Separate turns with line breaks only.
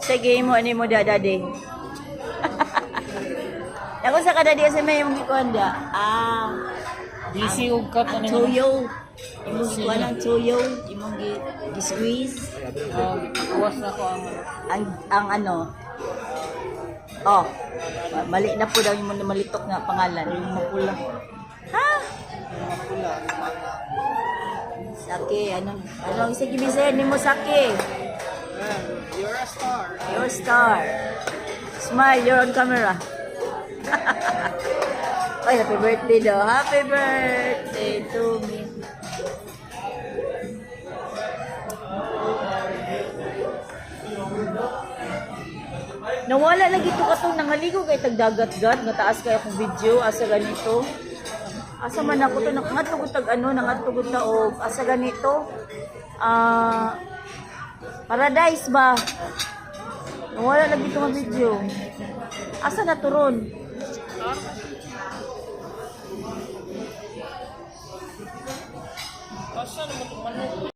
Sige mo ani mo dadade. Ako sa kada dia sa may yung gikuan dia.
Busy og cut ano yun?
Toyo. Imong gikuan ang toyo, imong gi-squeeze
Iwas na ko
ang ano. Oh. Mali na po daw yung malitok nga pangalan.
yung mapula.
Ha?
Yung mapula.
Sake, anong sige bisayan nimo sake?
You're a star.
Your star. Smile, you're on camera. Ay, happy birthday daw. Happy birthday to me. Nawala lagi ito katong nangaligo kay tagdagat-gat nga taas kay akong video asa ganito. Asa man ako to nangatugod tag ano nangatugod ta og asa ganito. Paradise ba? Nawala lagi ito nga video. Asa na turon?
Asa naman itong manok?